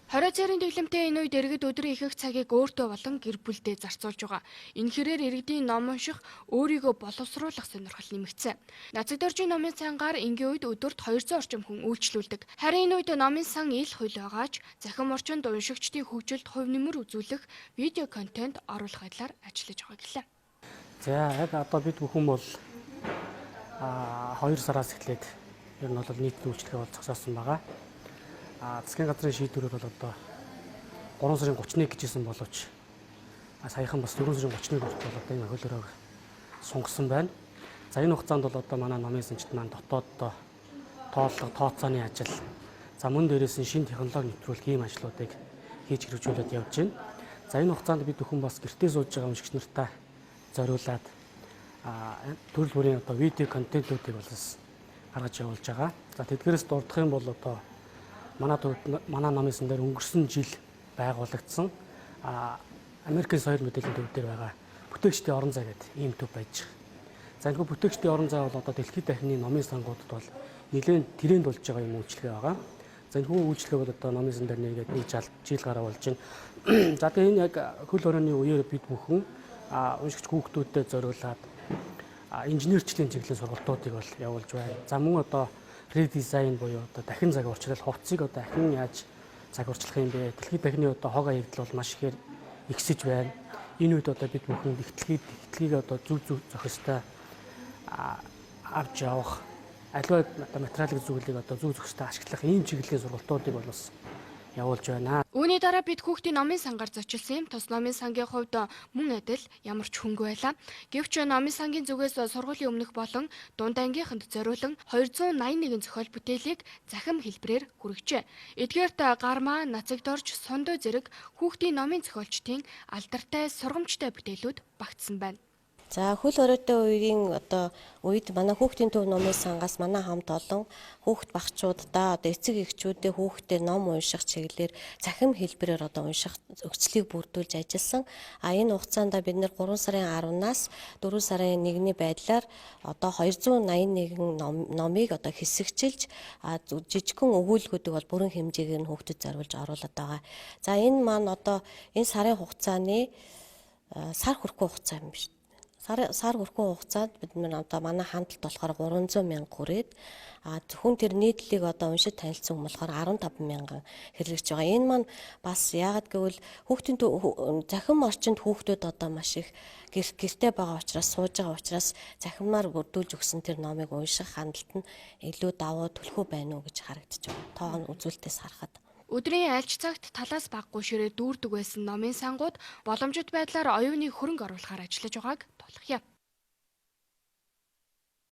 Хорио цайрын дэглэмтэй энэ үед иргэд өдрийн ихэнх цагийг өөртөө болон гэр бүлдээ зарцуулж байгаа. Энэ хэрээр иргэдийн ном унших, өөрийгөө боловсруулах сонирхол нэмэгдсэн. Нацагдоржийн номын цангаар энгийн үед өдөрт 200 орчим хүн үйлчлүүлдэг. Харин энэ үед номын сан ил хөл байгаач захим орчинд уншигчдын хөгжилд хувь нэмэр үзүүлэх видео контент оруулах байдлаар ажиллаж байгаа гэлээ. За яг одоо бид бүхэн бол 2 сараас эхлээд ер нь бол нийт үйлчлэгээ бол зогсоосон байгаа. Засгийн газрын шийдвэрээр бол одоо 3 сарын 31 гэжсэн боловч саяхан бас 4 сарын 31 хүртэл бол одоо энэ хөлөөрөө сунгасан байна. За энэ хугацаанд бол одоо манай номын санчид маань дотооддоо тооллого, тооцооны ажил, за мөн дээрээс нь шинэ технологи нэвтрүүлэх ийм ажлуудыг хийж хэрэгжүүлээд явж байна. За энэ хугацаанд бид бүхэн бас гэртээ сууж байгаа уншигч нартай зориулаад төрөл бүрийн одоо видео контентуудыг бас гаргаж явуулж байгаа. За тэдгээрээс дурдах юм бол одоо манай номын сан дээр өнгөрсөн жил байгуулагдсан Америкийн соёл мэдээллийн төв дээр байгаа бүтээгчдийн орон зай гэдэг ийм төв байж байгаа. За энэ бүтээгчдийн орон зай бол одоо дэлхийд дахины номын сангуудад бол нэлээд тренд болж байгаа юм үйлчлэгээ байгаа. За энэ хүү үйлчлэгээ бол одоо номын сан дээр нэгээд нэг жил гараа болж байна. За тэгээ энэ яг хөл хорионы үеэр бид бүхэн уншигч хүүхдүүдэд зориулаад инженерчлийн чиглэлийн сургалтуудыг бол явуулж байна. За мөн одоо редизайн буюу одоо дахин цаг урчлал хувцсыг одоо дахин яаж цаг урчлах юм бэ? Дэлхийд дахины одоо хог аягдал бол маш ихээр ихсэж байна. Энэ үед одоо бид бүхэн ихтлгийг одоо зүг зохистой авч явах, аливаа одоо материалын зүйлийг одоо зүг зохистой ашиглах ийм чиглэлийн сургалтуудыг бол бас явуулж байна. Үүний дараа бид хүүхдийн номын сангаар зочилсон юм. Тус номын сангийн хувьд мөн адил ямар ч хөнгө байлаа. Гэвч номын сангийн зүгээс сургуулийн өмнөх болон дунд ангийнханд зориулан 281 зохиол бүтээлийг захим хэлбэрээр хүргэжээ. Эдгээрт гармаа, нацагдорж, сундуу зэрэг хүүхдийн номын зохиолчдын алдартай сургамжтай бүтээлүүд багтсан байна. За хөл хоройтой үед манай хүүхдийн төв номын сангаас манай хамт олон хүүхд багчуудаа эцэг эхчүүдээ хүүхдээ ном унших чиглэлээр захим хэлбэрээр унших өгцлийг бүрдүүлж ажилласан. Энэ хугацаанд бид нэр 3 сарын 10-наас 4 сарын 1-ний байдлаар 281 номыг хэсэгчилж жижигхэн өгүүлбэрүүдийг бол бүрэн хэмжээгээр нь хүүхдэд зориулж оруулаад байгаа. За энэ маань энэ сарын хугацааны сар хүрэхгүй хугацаа юм биш. Сар хүрэхгүй хугацаанд бид манай хамталт болохоор 300 мянга хүрээд зөвхөн тэр нийтлэлийг уншиж танилцсан хүмүүс болохоор 15 мянган хэрэглэгч байгаа. Энэ маань бас яагаад гэвэл хүүхдийн захим орчинд хүүхдүүд маш их гэртээ байгаа учраас сууж байгаа учраас захимаар бүрдүүлж өгсөн тэр номыг унших хандлт нь илүү давуу төлхөө байна уу гэж харагдаж байна. Тоон үзүүлэлтээс харахад. Өдрийн альч цагт талаас баггүй ширээ дүүрдэг байсан номын сангууд боломжит байдлаар оюуны хөрөнгө оруулахаар ажиллаж байгааг тулах юм.